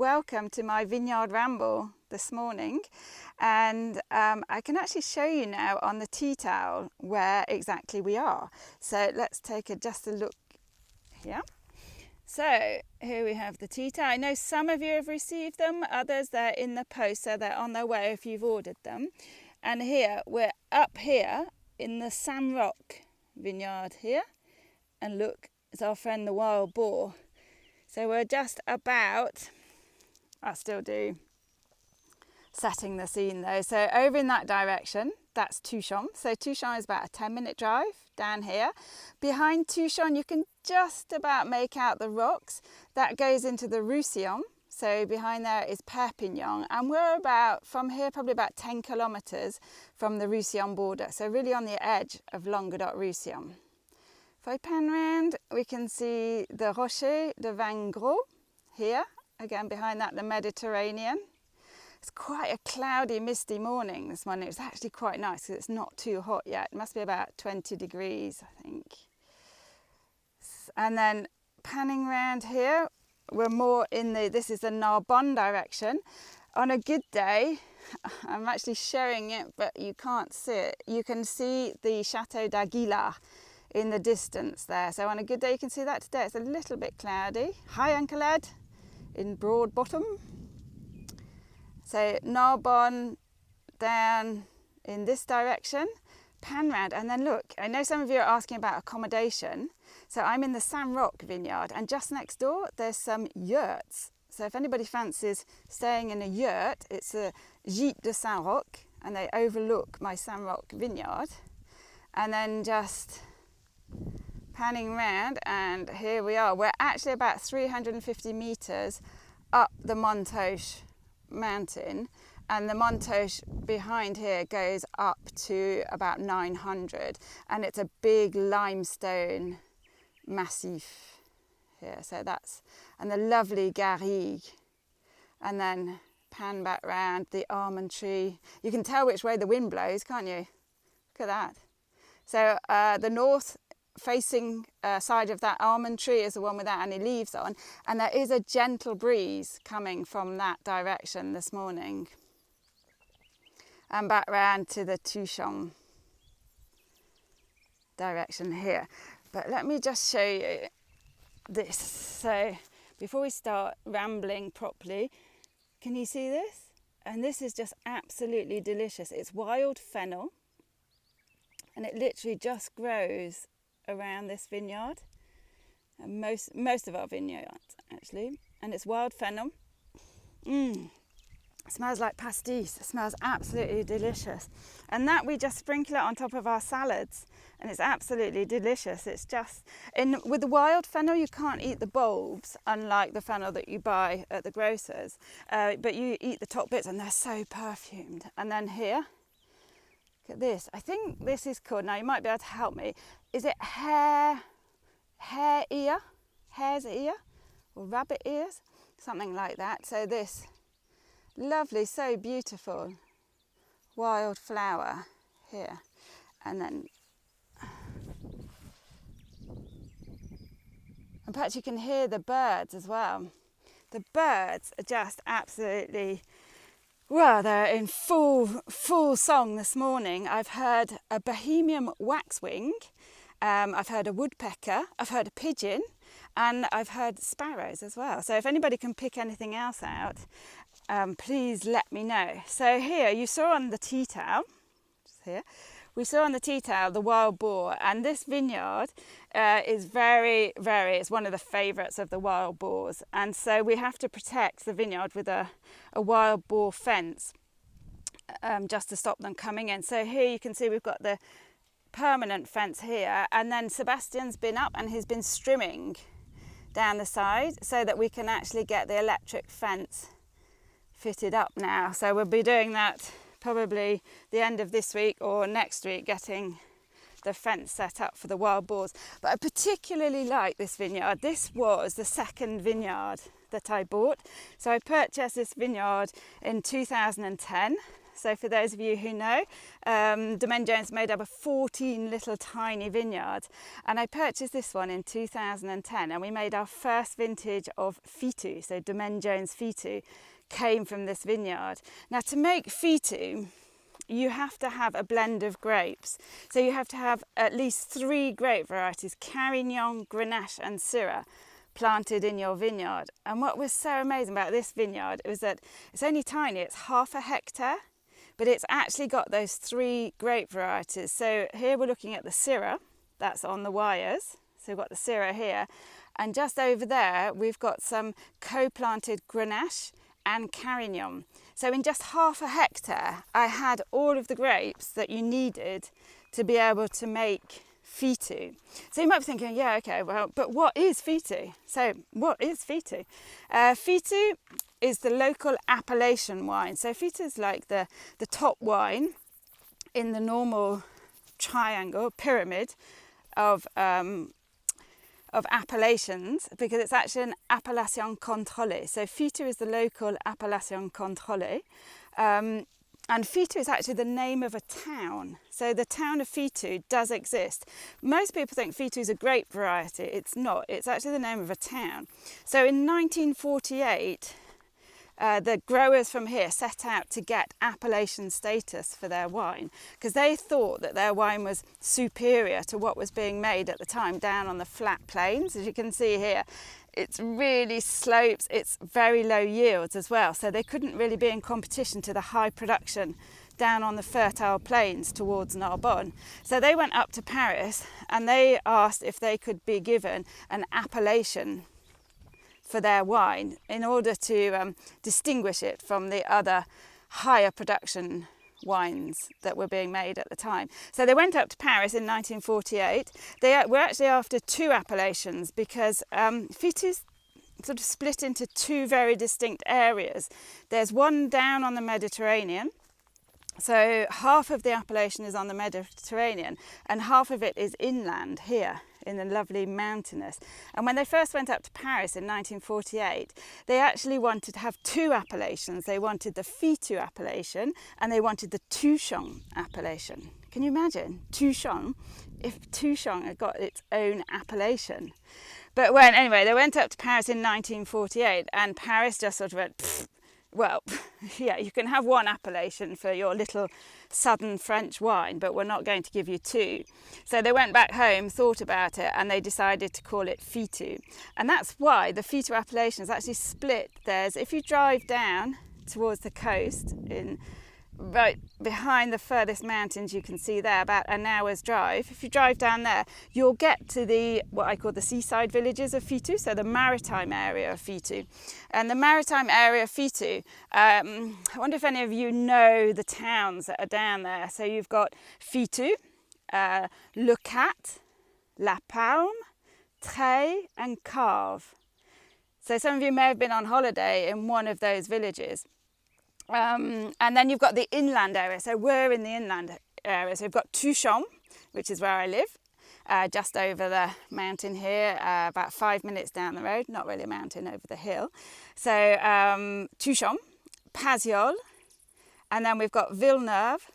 welcome to my vineyard ramble this morning. And I can actually show you now on the tea towel where exactly we are. So let's take just a look here. So here we have the tea towel. I know some of you have received them, others they're in the post, so they're on their way if you've ordered them. And here, we're up here in the Roch vineyard here. And look, it's our friend the wild boar. So we're just about, I still do, setting the scene though. So over in that direction, that's Tuchan. So Tuchan is about a 10-minute drive down here. Behind Tuchan, you can just about make out the rocks. That goes into the Roussillon. So behind there is Perpignan. And we're about, from here, probably about 10 kilometres from the Roussillon border. So really on the edge of Languedoc-Roussillon. If I pan round, we can see the Roch de Vin Gros here. Again, behind that, the Mediterranean. It's quite a cloudy, misty morning this morning. It's actually quite nice because it's not too hot yet. It must be about 20 degrees, I think. And then panning round here, we're more in this is the Narbonne direction. On a good day, I'm actually showing it, but you can't see it. You can see the Chateau d'Aguilar in the distance there. So on a good day, you can see that today. It's a little bit cloudy. Hi, Uncle Ed, in Broad Bottom. So Narbonne down in this direction, pan round, and then look, I know some of you are asking about accommodation. So I'm in the Roch vineyard, and just next door there's some yurts. So if anybody fancies staying in a yurt, it's a Gîte de Saint-Roch, and they overlook my Roch vineyard. And then just panning round, and here we are. We're actually about 350 metres up the Montoche mountain, and the Montoche behind here goes up to about 900, and it's a big limestone massif here. So that's, and the lovely garrigue, and then pan back round the almond tree. You can tell which way the wind blows, can't you? Look at that. So the north facing side of that almond tree is the one without any leaves on, and there is a gentle breeze coming from that direction this morning. And back round to the Tuchan direction here. But let me just show you this. So before we start rambling properly, can you see this? And this is just absolutely delicious. It's wild fennel, and it literally just grows around this vineyard, and most of our vineyards actually, and it's wild fennel. It smells like pastis. It smells absolutely delicious, and that we just sprinkle it on top of our salads, and it's absolutely delicious. It's just, with the wild fennel you can't eat the bulbs, unlike the fennel that you buy at the grocers, but you eat the top bits, and they're so perfumed. And then here, look at this. I think this is called, now you might be able to help me, is it hare's ear, or rabbit ears? Something like that. So this lovely, so beautiful wild flower here. And then, and perhaps you can hear the birds as well. The birds are just absolutely, well, they're in full song this morning. I've heard a Bohemian waxwing, I've heard a woodpecker, I've heard a pigeon, and I've heard sparrows as well. So if anybody can pick anything else out, please let me know. So here, you saw on the tea towel, here, we saw on the tea towel the wild boar, and this vineyard is it's one of the favourites of the wild boars, and so we have to protect the vineyard with a wild boar fence just to stop them coming in. So here you can see we've got the permanent fence here, and then Sebastian's been up and he's been strimming down the side so that we can actually get the electric fence fitted up now. So we'll be doing that probably the end of this week or next week, getting the fence set up for the wild boars. But I particularly like this vineyard. This was the second vineyard that I bought. So I purchased this vineyard in 2010. So for those of you who know, Domaine Jones made up of 14 little tiny vineyards, and I purchased this one in 2010, and we made our first vintage of Fitou. So Domaine Jones Fitou came from this vineyard. Now, to make Fitou, you have to have a blend of grapes. So you have to have at least 3 grape varieties, carignan, grenache and syrah, planted in your vineyard. And what was so amazing about this vineyard was that it's only tiny, it's half a hectare, but it's actually got those 3 grape varieties. So here we're looking at the syrah, that's on the wires. So we've got the syrah here, and just over there we've got some co-planted grenache and carignan. So in just half a hectare, I had all of the grapes that you needed to be able to make Fitou. So you might be thinking, yeah, okay, well, but what is Fitou? So what is Fitou? Fitou is the local appellation wine. So Fitou is like the top wine in the normal triangle, pyramid of appellations, because it's actually an appellation contrôlée. So Fitou is the local appellation contrôlée. And Fitou is actually the name of a town. So the town of Fitou does exist. Most people think Fitou is a grape variety. It's not. It's actually the name of a town. So in 1948, the growers from here set out to get appellation status for their wine, because they thought that their wine was superior to what was being made at the time down on the flat plains. As you can see here, it's really slopes, it's very low yields as well, so they couldn't really be in competition to the high production down on the fertile plains towards Narbonne. So they went up to Paris and they asked if they could be given an appellation for their wine in order to distinguish it from the other higher production wines that were being made at the time. So they went up to Paris in 1948. They were actually after 2 appellations, because Fitou's sort of split into 2 very distinct areas. There's one down on the Mediterranean. So half of the appellation is on the Mediterranean and half of it is inland here in the lovely mountainous. And when they first went up to Paris in 1948, they actually wanted to have 2 appellations. They wanted the Fitou appellation and they wanted the Tuchan appellation. Can you imagine Tuchan, if Tuchan had got its own appellation? But anyway, they went up to Paris in 1948 and Paris just sort of went, pfft, well, yeah, you can have 1 appellation for your little southern French wine, but we're not going to give you 2. So they went back home, thought about it, and they decided to call it Fitou. And that's why the Fitou appellation is actually split. If you drive down towards the coast, right behind the furthest mountains you can see there, about an hour's drive. If you drive down there, you'll get to what I call the seaside villages of Fitou, so the maritime area of Fitou. And the maritime area of Fitou, I wonder if any of you know the towns that are down there. So you've got Fitou, Le Cat, La Palme, Treilles and Carve. So some of you may have been on holiday in one of those villages. And then you've got the inland area. So we're in the inland area. So we've got Tuchan, which is where I live, just over the mountain here, about 5 minutes down the road. Not really a mountain, over the hill. So Tuchan, Paziol, and then we've got Villeneuve,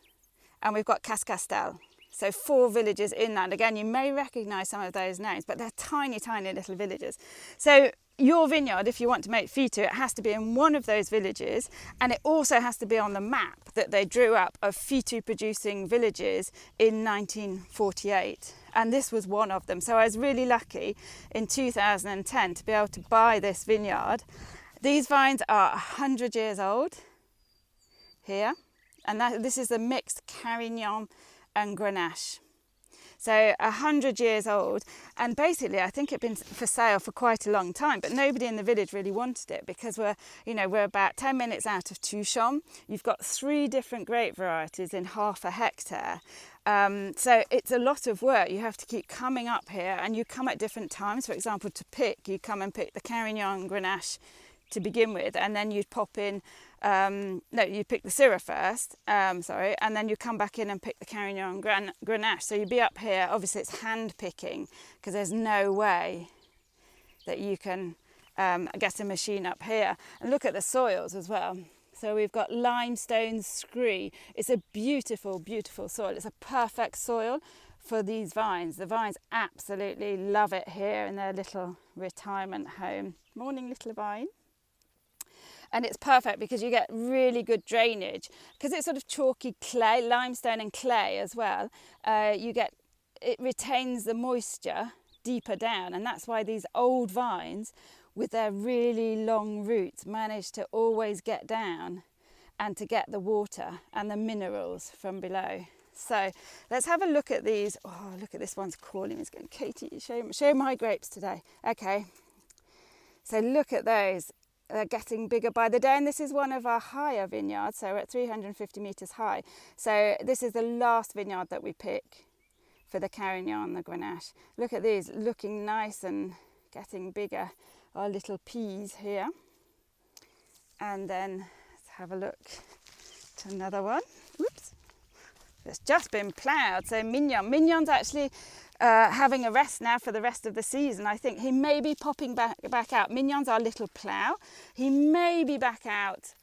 and we've got Cascastel. So 4 villages inland. Again, you may recognise some of those names, but they're tiny, tiny little villages. So your vineyard, if you want to make Fitou, it has to be in one of those villages, and it also has to be on the map that they drew up of Fitou producing villages in 1948. And this was one of them. So I was really lucky in 2010 to be able to buy this vineyard. These vines are 100 years old here, and this is a mixed carignan and grenache. So 100 years old, and basically I think it'd been for sale for quite a long time, but nobody in the village really wanted it because we're about 10 minutes out of Tuchan. You've got 3 different grape varieties in half a hectare. So it's a lot of work. You have to keep coming up here, and you come at different times. For example, to pick, you come and pick the carignan and grenache to begin with, and then you'd pop in, you pick the syrah first, and then you come back in and pick the carignan and grenache. So you'd be up here, obviously it's hand picking, because there's no way that you can get a machine up here. And look at the soils as well. So we've got limestone scree. It's a beautiful, beautiful soil. It's a perfect soil for these vines. The vines absolutely love it here in their little retirement home. Morning, little vine. And it's perfect because you get really good drainage. Because it's sort of chalky clay, limestone and clay as well. It retains the moisture deeper down, and that's why these old vines with their really long roots manage to always get down and to get the water and the minerals from below. So let's have a look at these. Oh, look at this one's calling. It's going, Katie, show my grapes today. Okay, so look at those. They're getting bigger by the day, and this is one of our higher vineyards, so we're at 350 metres high. So this is the last vineyard that we pick for the carignan, the grenache. Look at these, looking nice and getting bigger. Our little peas here. And then let's have a look at another one. Whoops. It's just been ploughed. So Mignon's actually having a rest now for the rest of the season. I think he may be popping back out. Mignon's our little plough. He may be back out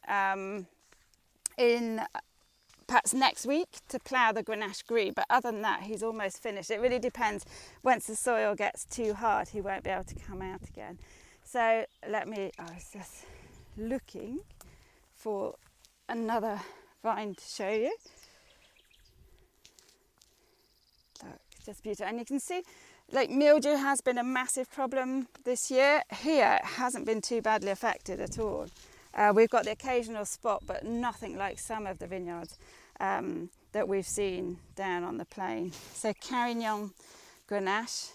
in perhaps next week to plough the grenache gris, but other than that, he's almost finished. It really depends. Once the soil gets too hard, he won't be able to come out again. So I was just looking for another vine to show you. Look, just beautiful. And you can see, like, mildew has been a massive problem this year. Here, it hasn't been too badly affected at all. We've got the occasional spot, but nothing like some of the vineyards that we've seen down on the plain. So carignan grenache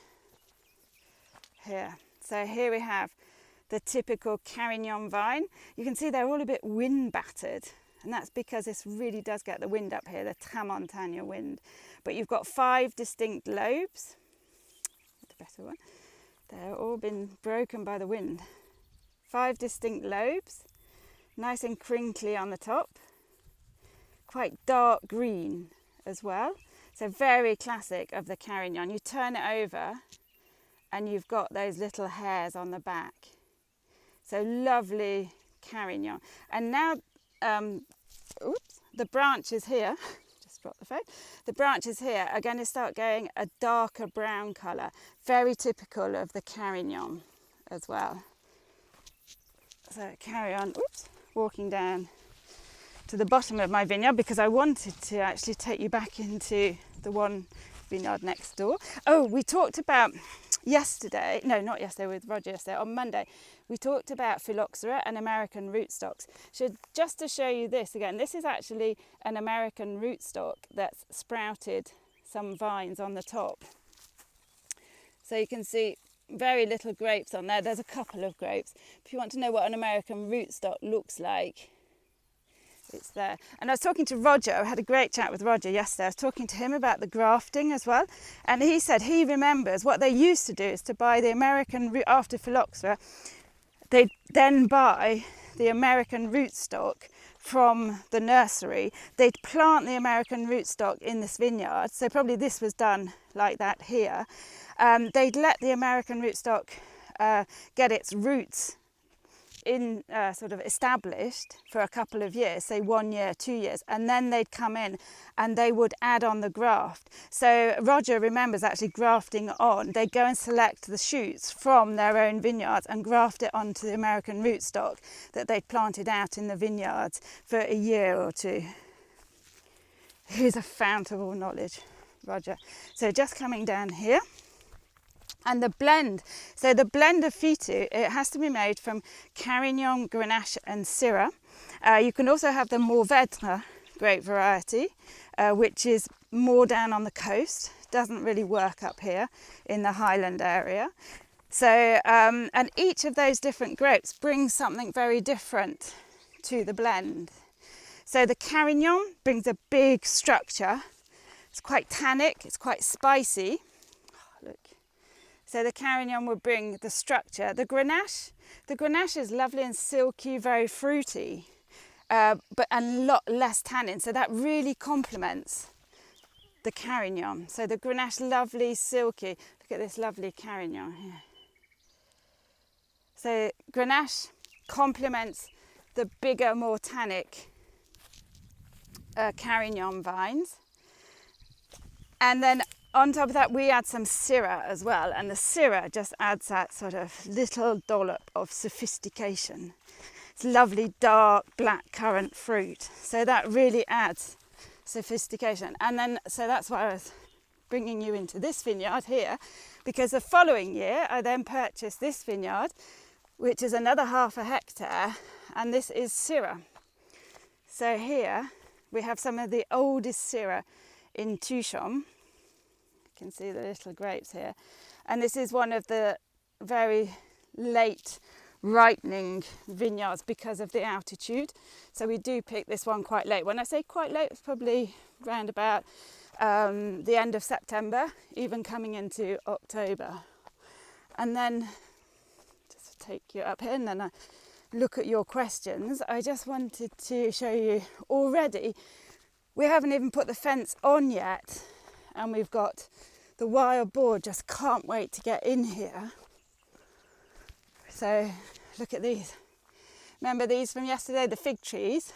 here. So here we have the typical carignan vine. You can see they're all a bit wind battered, and that's because this really does get the wind up here, the Tramontana wind. But you've got 5 distinct lobes. The better one. They're all been broken by the wind. 5 distinct lobes. Nice and crinkly on the top, quite dark green as well. So very classic of the carignan. You turn it over and you've got those little hairs on the back. So lovely carignan. And now the branches here, just dropped the phone, the branches here are going to start going a darker brown colour, very typical of the carignan as well. So carry on, walking down to the bottom of my vineyard because I wanted to actually take you back into the one vineyard next door. Oh, we talked about yesterday, no, not yesterday, with Roger yesterday, on Monday, we talked about phylloxera and American rootstocks. So just to show you this again, this is actually an American rootstock that's sprouted some vines on the top. So you can see very little grapes on there. There's a couple of grapes. If you want to know what an American rootstock looks like, it's there. And I was talking to Roger. I had a great chat with Roger yesterday. I was talking to him about the grafting as well, and he said he remembers what they used to do is to buy the American root after phylloxera. They'd then buy the American rootstock from the nursery. They'd plant the American rootstock in this vineyard. So probably this was done like that here. They'd let the American rootstock get its roots in sort of established for a couple of years, say 1 year, 2 years, and then they'd come in and they would add on the graft. So Roger remembers actually grafting on. They'd go and select the shoots from their own vineyards and graft it onto the American rootstock that they'd planted out in the vineyards for a year or 2. He's a fount of all knowledge, Roger. So just coming down here. And the blend, so the blend of Fitou, it has to be made from carignan, grenache and syrah. You can also have the Mourvèdre grape variety, which is more down on the coast, doesn't really work up here in the highland area. So, and each of those different grapes brings something very different to the blend. So the carignan brings a big structure. It's quite tannic, it's quite spicy. Oh, look. So the carignan will bring the structure. The grenache is lovely and silky, very fruity, but a lot less tannin. So that really complements the carignan. So the grenache, lovely, silky. Look at this lovely carignan here. So grenache complements the bigger, more tannic carignan vines. And then on top of that, we add some syrah as well. And the syrah just adds that sort of little dollop of sophistication. It's lovely, dark, black currant fruit. So that really adds sophistication. And then, so that's why I was bringing you into this vineyard here, because the following year, I then purchased this vineyard, which is another 1/2 hectare. And this is syrah. So here we have some of the oldest syrah in Tuchan. You can see the little grapes here. And this is one of the very late ripening vineyards because of the altitude. So we do pick this one quite late. When I say quite late, it's probably around about the end of September, even coming into October. And then, just to take you up here and then I look at your questions, I just wanted to show you already, we haven't even put the fence on yet, and we've got the wild boar just can't wait to get in here. So look at these. Remember these from yesterday, the fig trees?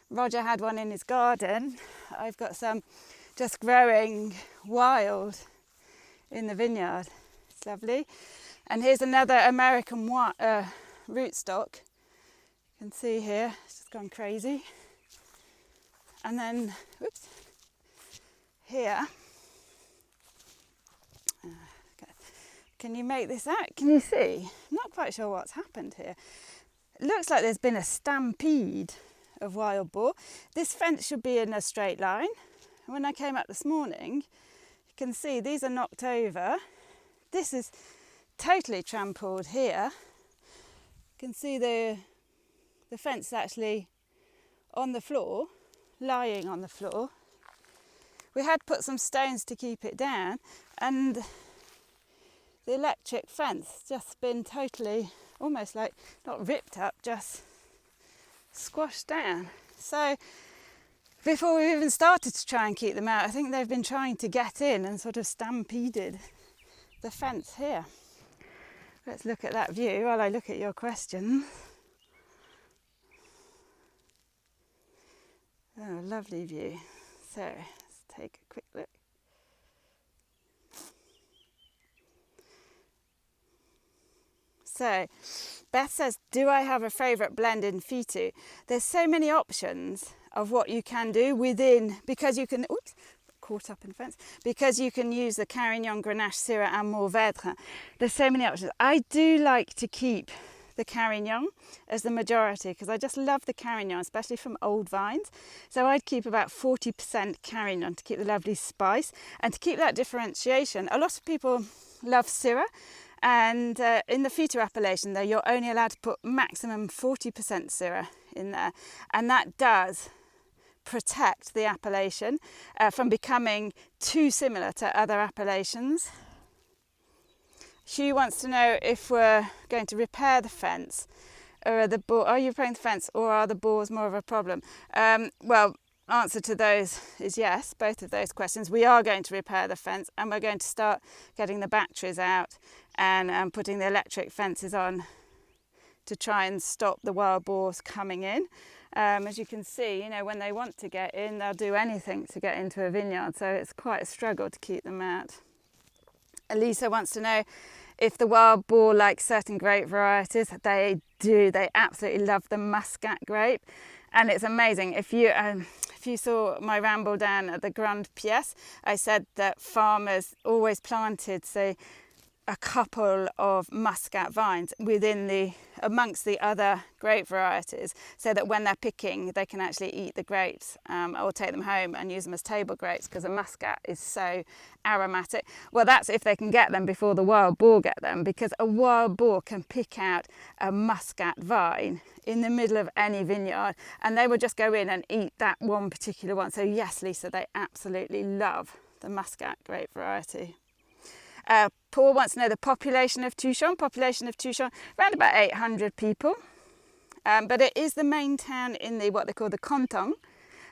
Roger had one in his garden. I've got some just growing wild in the vineyard. It's lovely. And here's another American rootstock. You can see here, it's just gone crazy. And then, whoops, here. Can you make this out? Can you see? I'm not quite sure what's happened here. It looks like there's been a stampede of wild boar. This fence should be in a straight line. When I came up this morning, you can see these are knocked over. This is totally trampled here. You can see the fence is actually on the floor, lying on the floor. We had put some stones to keep it down, and the electric fence just been totally, almost like not ripped up, just squashed down. So before we even started to try and keep them out, I think they've been trying to get in and sort of stampeded the fence here. Let's look at that view while I look at your questions. Oh, lovely view. So let's take a quick look. So Beth says, do I have a favourite blend in Fitou? There's so many options of what you can do within, because you can, oops, caught up in the fence, because you can use the carignan, grenache, syrah and mourvèdre. There's so many options. I do like to keep the carignan as the majority because I just love the carignan, especially from old vines. So I'd keep about 40% carignan to keep the lovely spice and to keep that differentiation. A lot of people love syrah. And in the Fitou appellation though, you're only allowed to put maximum 40% syrah in there, and that does protect the appellation from becoming too similar to other appellations. Hugh wants to know if we're going to repair the fence, or are you repairing the fence, or are the boars more of a problem? Well, answer to those is yes, both of those questions. We are going to repair the fence, and we're going to start getting the batteries out and putting the electric fences on to try and stop the wild boars coming in. As you can see, you know, when they want to get in, they'll do anything to get into a vineyard, so it's quite a struggle to keep them out. Elisa wants to know if the wild boar like certain grape varieties. They do. They absolutely love the Muscat grape, and it's amazing. If you saw my ramble down at the Grande Pièce, I said that farmers always planted, say, a couple of Muscat vines amongst the other grape varieties, so that when they're picking, they can actually eat the grapes or take them home and use them as table grapes, because a Muscat is so aromatic. Well, that's if they can get them before the wild boar get them, because a wild boar can pick out a Muscat vine in the middle of any vineyard, and they will just go in and eat that one particular one. So yes, Lisa, they absolutely love the Muscat grape variety. Paul wants to know the population of Tuchan. Around about 800 people. But it is the main town in what they call the canton.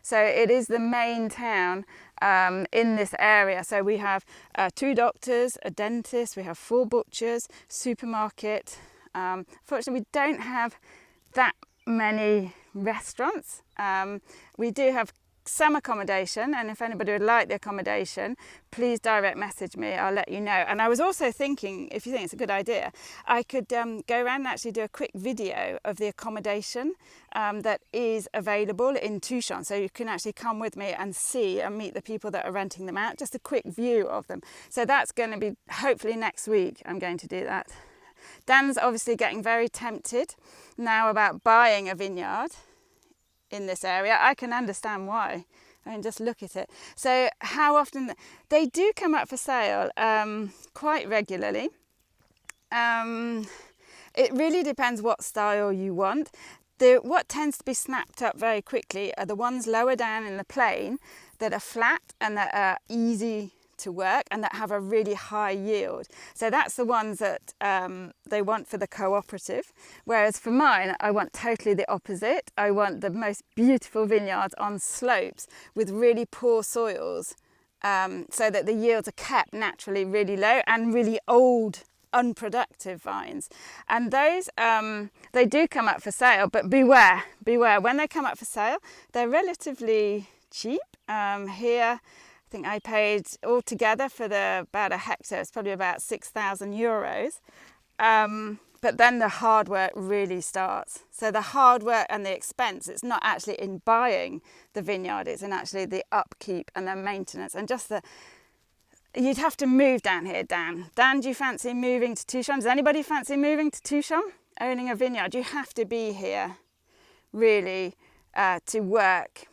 So it is the main town in this area. So we have 2 doctors, a dentist, we have 4 butchers, supermarket. Fortunately, we don't have that many restaurants. We do have some accommodation, and if anybody would like the accommodation, please direct message me, I'll let you know. And I was also thinking, if you think it's a good idea, I could go around and actually do a quick video of the accommodation that is available in Tuchan, so you can actually come with me and see and meet the people that are renting them out, just a quick view of them. So that's going to be hopefully next week. I'm going to do that. Dan's obviously getting very tempted now about buying a vineyard in this area. I can understand why. I mean, just look at it. So how often they do come up for sale, quite regularly. It really depends what style you want. What tends to be snapped up very quickly are the ones lower down in the plain that are flat and that are easy to work and that have a really high yield. So that's the ones that they want for the cooperative. Whereas for mine, I want totally the opposite. I want the most beautiful vineyards on slopes with really poor soils, so that the yields are kept naturally really low, and really old, unproductive vines. And those, they do come up for sale, but beware, when they come up for sale, they're relatively cheap. Here, I think I paid altogether for about a hectare, it's probably about €6,000. But then the hard work really starts. So the hard work and the expense, it's not actually in buying the vineyard, it's in actually the upkeep and the maintenance and just you'd have to move down here, Dan. Dan, do you fancy moving to Tuchan? Does anybody fancy moving to Tuchan? Owning a vineyard? You have to be here really to work.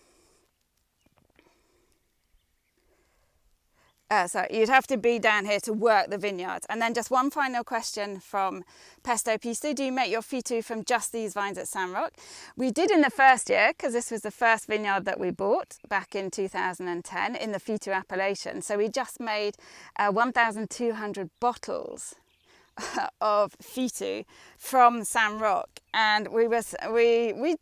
So you'd have to be down here to work the vineyards. And then just one final question from Pesto Pisto. Do you make your Fitou from just these vines at Roch? We did in the first year, because this was the first vineyard that we bought back in 2010 in the Fitou appellation. So we just made 1,200 bottles of Fitou from Roch, and we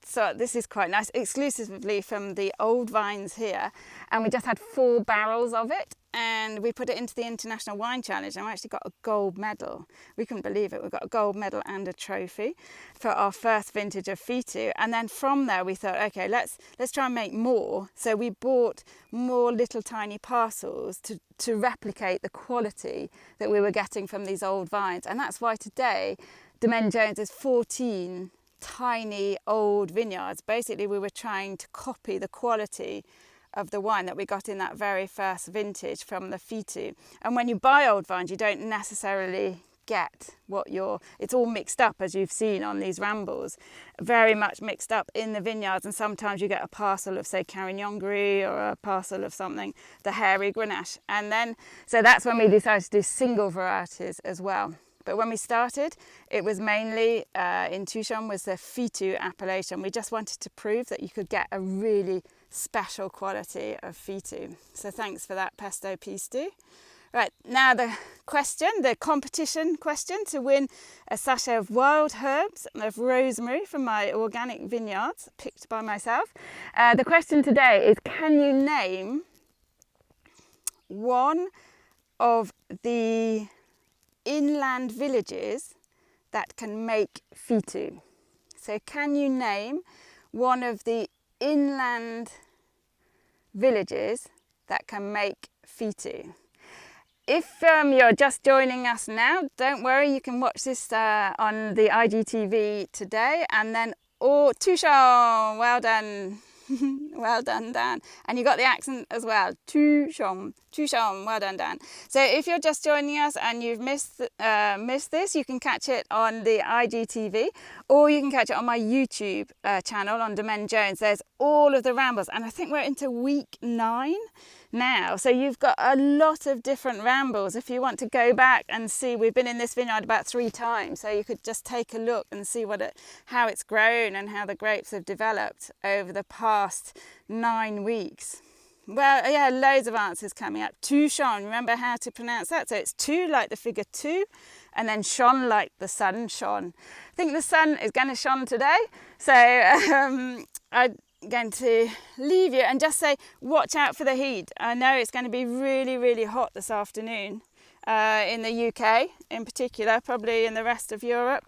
thought this is quite nice, exclusively from the old vines here, and we just had 4 barrels of it, and we put it into the International Wine Challenge, and we actually got a gold medal. We couldn't believe it. We got a gold medal and a trophy for our first vintage of Fitou. And then from there we thought, okay, let's try and make more. So we bought more little tiny parcels to replicate the quality that we were getting from these old vines. And that's why today Domaine Jones is 14 tiny old vineyards. Basically we were trying to copy the quality of the wine that we got in that very first vintage from the Fitou. And when you buy old vines, you don't necessarily get it's all mixed up, as you've seen on these rambles, very much mixed up in the vineyards, and sometimes you get a parcel of, say, carignan gris, or a parcel of something, the hairy grenache. And then, so that's when we decided to do single varieties as well. But when we started, it was mainly in Tuchan was the Fitou appellation. We just wanted to prove that you could get a really special quality of Fitou. So thanks for that, Pesto Pisto. Right, now the competition question to win a sachet of wild herbs of rosemary from my organic vineyards, picked by myself. The question today is, can you name one of the inland villages that can make Fitou? So can you name one of the inland villages that can make Fitou? If you're just joining us now, don't worry, you can watch this on the IGTV today, and then Tuchan, well done. Well done, Dan. And you got the accent as well. Tuchan, well done, Dan. So if you're just joining us and you've missed this, you can catch it on the IGTV, or you can catch it on my YouTube channel on Domaine Jones. There's all of the rambles, and I think we're into week 9 now. So you've got a lot of different rambles. If you want to go back and see, we've been in this vineyard about 3 times, so you could just take a look and see how it's grown and how the grapes have developed over the past 9 weeks. Well, yeah, loads of answers coming up. Tuchan, remember how to pronounce that? So it's 2 like the figure 2, and then shone like the sun shone. I think the sun is going to shine today, so I'm going to leave you and just say, watch out for the heat. I know it's going to be really, really hot this afternoon in the UK in particular, probably in the rest of Europe.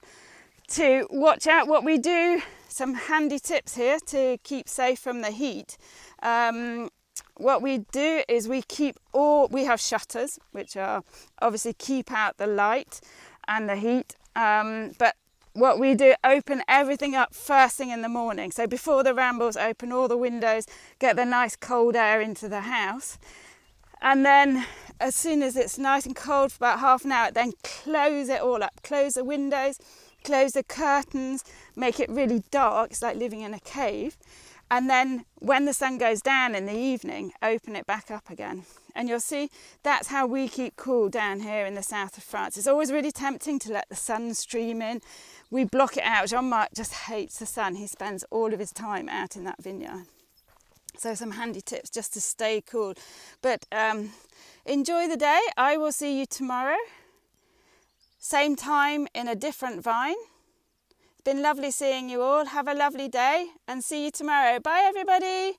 To watch out. What we do some handy tips here to keep safe from the heat. What we do is we have shutters, which are obviously keep out the light and the heat, but what we do, open everything up first thing in the morning. So before the rambles, open all the windows, get the nice cold air into the house. And then as soon as it's nice and cold for about half an hour, then close it all up. Close the windows, close the curtains, make it really dark. It's like living in a cave. And then when the sun goes down in the evening, open it back up again. And you'll see that's how we keep cool down here in the south of France. It's always really tempting to let the sun stream in. We block it out. Jean-Marc just hates the sun. He spends all of his time out in that vineyard. So some handy tips just to stay cool. But enjoy the day. I will see you tomorrow. Same time in a different vine. It's been lovely seeing you all. Have a lovely day and see you tomorrow. Bye everybody.